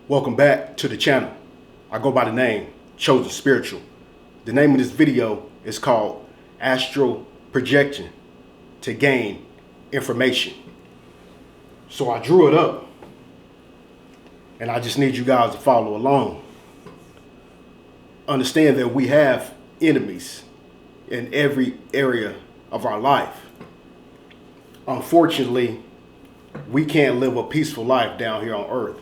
Welcome back to the channel. I go by the name Chosen Spiritual. The name of this video is called Astral Projection to gain information. So I drew it up and I just need you guys to follow along. Understand that we have enemies in every area of our life. Unfortunately, we can't live a peaceful life down here on earth.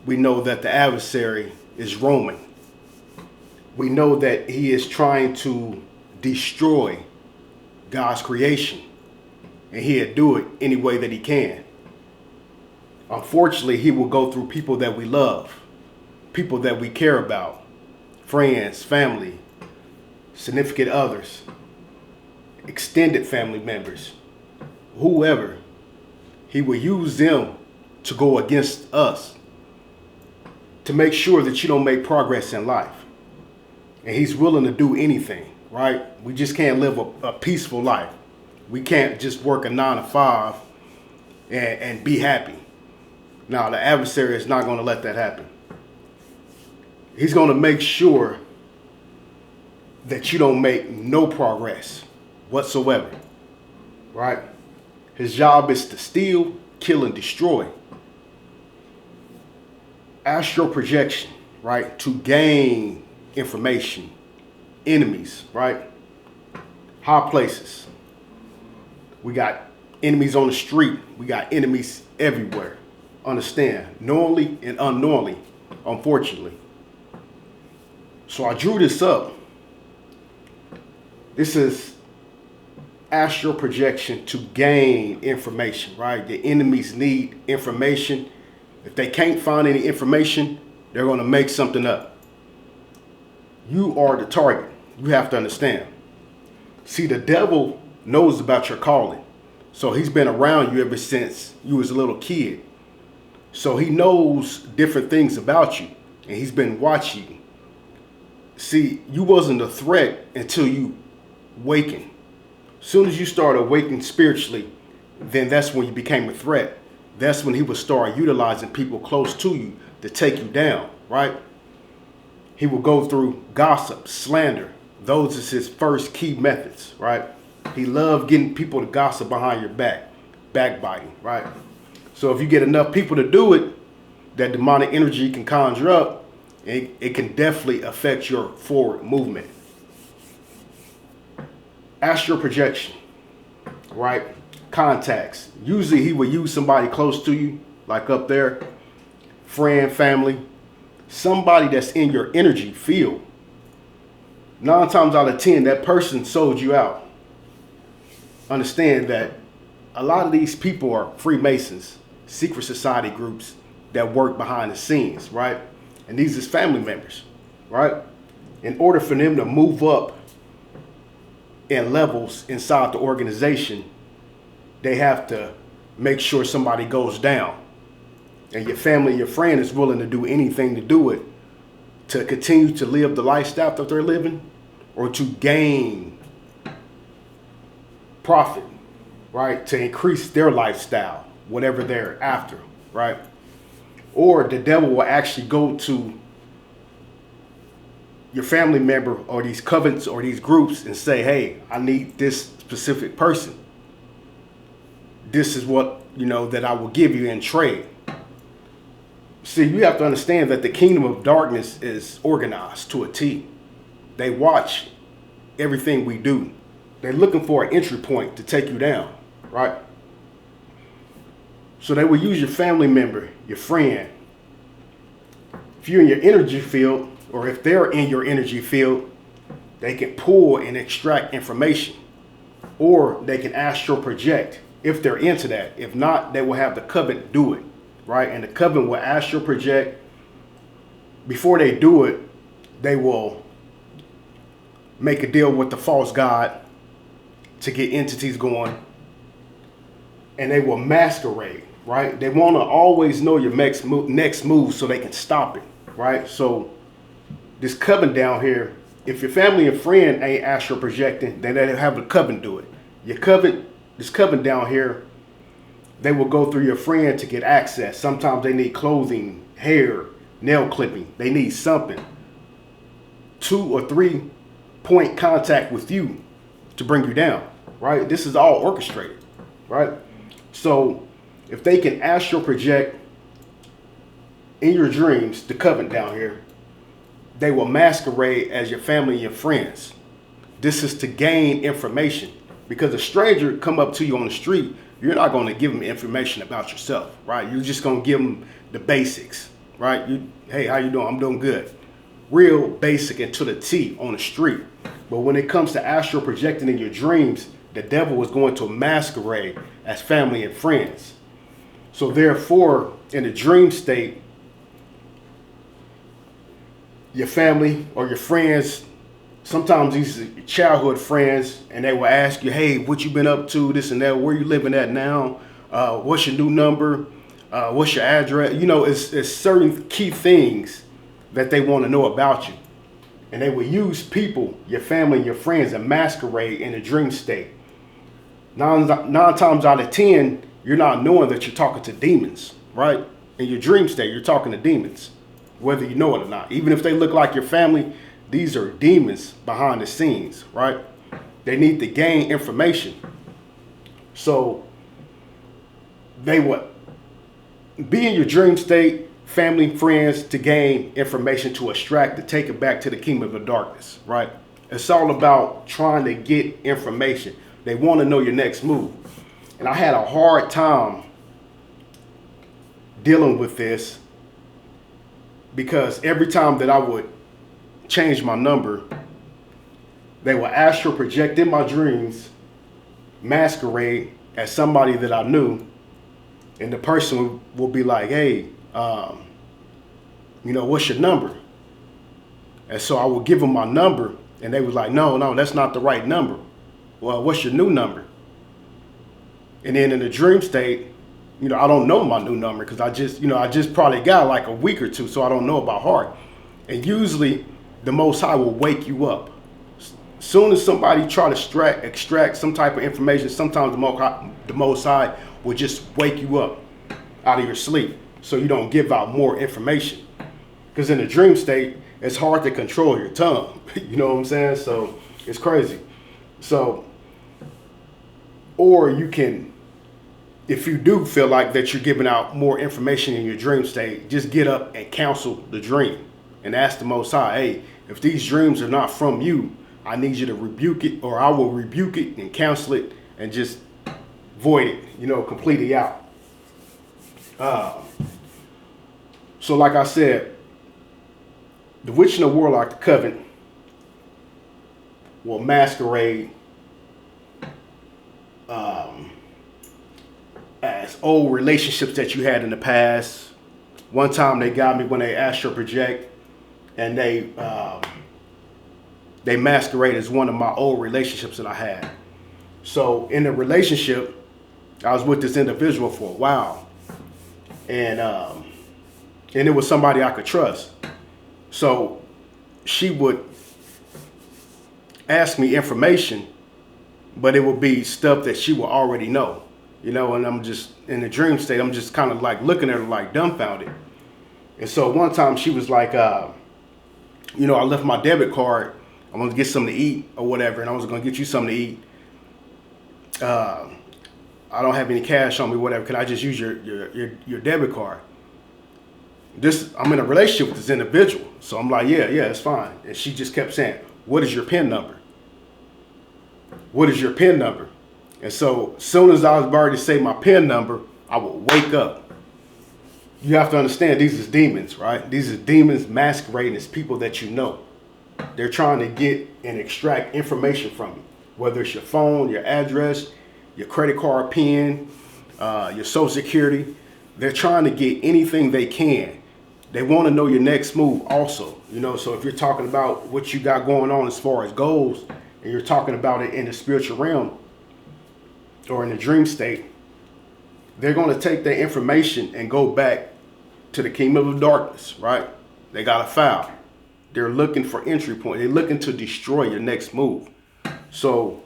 We know that the adversary is roaming. We know that he is trying to destroy God's creation, and he'll do it any way that he can. Unfortunately, he will go through people that we love, people that we care about, friends, family, significant others, extended family members, whoever. He will use them to go against us to make sure that you don't make progress in life. And he's willing to do anything, right? We just can't live a peaceful life. We can't just work a 9 to 5 and be happy. Now, the adversary is not going to let that happen. He's going to make sure that you don't make no progress whatsoever, right? His job is to steal, kill, and destroy. Astral projection, right? To gain information. Enemies, right? High places. We got enemies on the street. We got enemies everywhere. Understand? Knowingly and unknowingly, unfortunately. So I drew this up. This is astral projection to gain information, right? The enemies need information. If they can't find any information, they're going to make something up. You are the target. You have to understand. See, the devil knows about your calling. So he's been around you ever since you was a little kid. So he knows different things about you, and he's been watching you. See, you wasn't a threat until you wakened. As soon as you started awakening spiritually, then that's when you became a threat. That's when he would start utilizing people close to you to take you down, right? He will go through gossip, slander. Those is his first key methods, right? He loved getting people to gossip behind your back, backbiting, right? So if you get enough people to do it, that demonic energy can conjure up, and it can definitely affect your forward movement. Astral projection, right? Contacts. Usually he will use somebody close to you, like up there, friend, family, somebody that's in your energy field. 9 times out of 10, that person sold you out. Understand that a lot of these people are Freemasons, secret society groups that work behind the scenes, right? And these is family members, right? In order for them to move up in levels inside the organization, they have to make sure somebody goes down. And your family, your friend is willing to do anything to do it, to continue to live the lifestyle that they're living, or to gain profit, right? To increase their lifestyle, whatever they're after, right? Or the devil will actually go to your family member or these covens or these groups and say, hey, I need this specific person. This is what, that I will give you in trade. See, you have to understand that the kingdom of darkness is organized to a T. They watch everything we do. They're looking for an entry point to take you down, right? So they will use your family member, your friend. If you're in your energy field, or if they're in your energy field, they can pull and extract information, or they can astral project if they're into that. If not, they will have the coven do it, right? And the coven will astral project. Before they do it, they will make a deal with the false god to get entities going, and they will masquerade, right? They want to always know your next move so they can stop it, right? So this coven down here, if your family and friend ain't astral projecting, then they have the coven do it. This coven down here, they will go through your friend to get access. Sometimes they need clothing hair, nail clipping. They need something. 2 or 3 point contact with you to bring you down, right? This is all orchestrated, right? So if they can astral project in your dreams, the covenant down here, they will masquerade as your family and your friends. This is to gain information, because a stranger come up to you on the street, you're not going to give them information about yourself, right? You're just going to give them the basics, right? Hey, how you doing? I'm doing good. Real basic and to the T on the street. But when it comes to astral projecting in your dreams, the devil is going to masquerade as family and friends. So therefore, in the dream state, your family or your friends, sometimes these are your childhood friends, and they will ask you, hey, what you been up to, this and that, where you living at now, what's your new number, what's your address. You know, it's certain key things that they want to know about you. And they will use people, your family, your friends, and masquerade in a dream state. Nine times out of 10, you're not knowing that you're talking to demons, right? In your dream state, you're talking to demons, whether you know it or not. Even if they look like your family, these are demons behind the scenes, right? They need to gain information. So they would be in your dream state, family, friends, to gain information, to extract, to take it back to the kingdom of darkness, right? It's all about trying to get information. They want to know your next move. And I had a hard time dealing with this, because every time that I would change my number, they would astral project in my dreams, masquerade as somebody that I knew, and the person will be like, hey, you know, what's your number? And so I would give them my number, and they was like, no, that's not the right number. Well, what's your new number? And then in the dream state, you know, I don't know my new number, because I just probably got like a week or two, so I don't know about heart. And usually the Most High will wake you up. Soon as somebody try to extract some type of information, sometimes the Most High will just wake you up out of your sleep, so you don't give out more information. Because in the dream state, it's hard to control your tongue. You know what I'm saying? So it's crazy. So, or you can, if you do feel like that you're giving out more information in your dream state, just get up and counsel the dream and ask the Most High, hey, if these dreams are not from you, I need you to rebuke it, or I will rebuke it and counsel it and just void it, you know, completely out. So like I said, the witch and the warlock, the covenant, will masquerade as old relationships that you had in the past. One time they got me when they astral project, and they masquerade as one of my old relationships that I had. So in the relationship, I was with this individual for a while, and it was somebody I could trust. So she would ask me information, but it would be stuff that she would already know, you know, and I'm just in the dream state, I'm just kind of like looking at her like dumbfounded. And so one time she was like, you know, I left my debit card, I want to get something to eat or whatever, and I was going to get you something to eat. I don't have any cash on me, whatever. Can I just use your debit card? I'm in a relationship with this individual. So I'm like, yeah, it's fine. And she just kept saying, what is your PIN number? What is your PIN number? And so as soon as I was about to say my PIN number, I would wake up. You have to understand, these is demons, right? These are demons masquerading as people that you know. They're trying to get and extract information from you, whether it's your phone, your address, your credit card PIN, your social security. They're trying to get anything they can. They want to know your next move also, you know. So if you're talking about what you got going on as far as goals, and you're talking about it in the spiritual realm or in the dream state, they're going to take their information and go back to the kingdom of darkness, right? They got a file. They're looking for entry point. They're looking to destroy your next move. So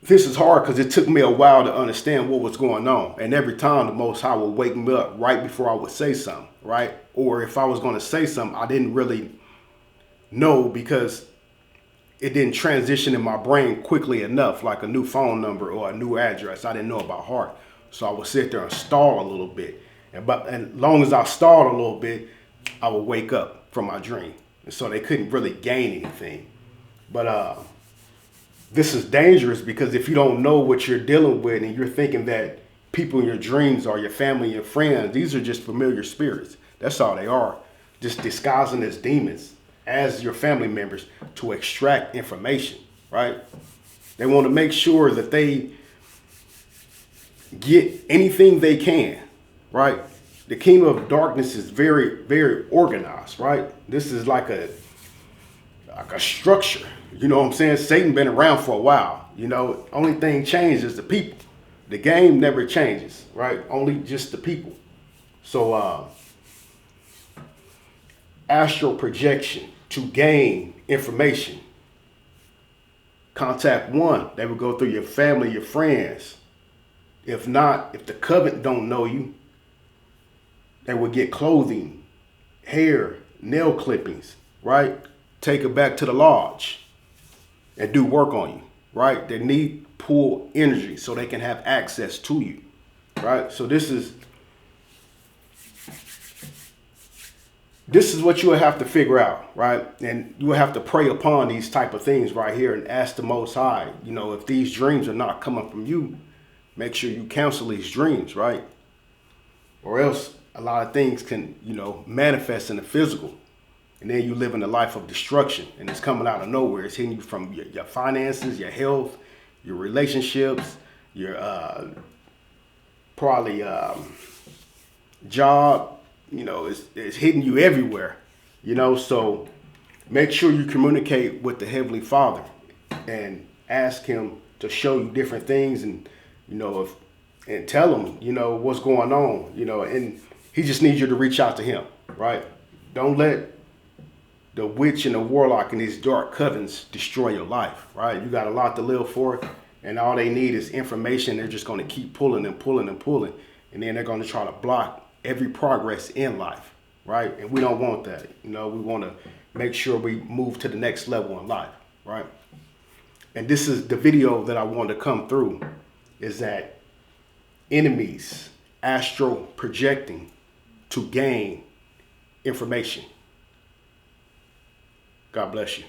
this is hard because it took me a while to understand what was going on. And every time the Most High would wake me up right before I would say something, right? Or if I was going to say something, I didn't really know because it didn't transition in my brain quickly enough, like a new phone number or a new address. I didn't know about heart. So I would sit there and stall a little bit. And as long as I stalled a little bit, I would wake up from my dream. And so they couldn't really gain anything. But this is dangerous because if you don't know what you're dealing with and you're thinking that people in your dreams are your family and your friends, these are just familiar spirits. That's all they are. Just disguising as demons, as your family members to extract information, right? They want to make sure that they get anything they can, right? The kingdom of darkness is very, very organized, right? This is like a structure. You know what I'm saying? Satan been around for a while. You know, only thing changed is the people. The game never changes, right? Only just the people. So astral projection to gain information. Contact one, they would go through your family, your friends. If not, if the covenant don't know you, they would get clothing, hair, nail clippings, right? Take it back to the lodge and do work on you, right? They need pull energy so they can have access to you, right? So this is what you will have to figure out, right? And you will have to pray upon these type of things right here and ask the Most High, you know, if these dreams are not coming from you, make sure you cancel these dreams, right? Or else a lot of things can, you know, manifest in the physical. And then you live in a life of destruction and it's coming out of nowhere. It's hitting you from your finances, your health, your relationships, your probably job. You know, it's hitting you everywhere, you know, so make sure you communicate with the Heavenly Father and ask him to show you different things and, you know, and tell him, you know, what's going on, you know, and he just needs you to reach out to him, right? Don't let the witch and the warlock and these dark covens destroy your life, right? You got a lot to live for and all they need is information. They're just going to keep pulling and pulling and pulling. And then they're going to try to block every progress in life, right? And we don't want that. You know, we want to make sure we move to the next level in life, right? And this is the video that I want to come through is that enemies astral projecting to gain information. God bless you.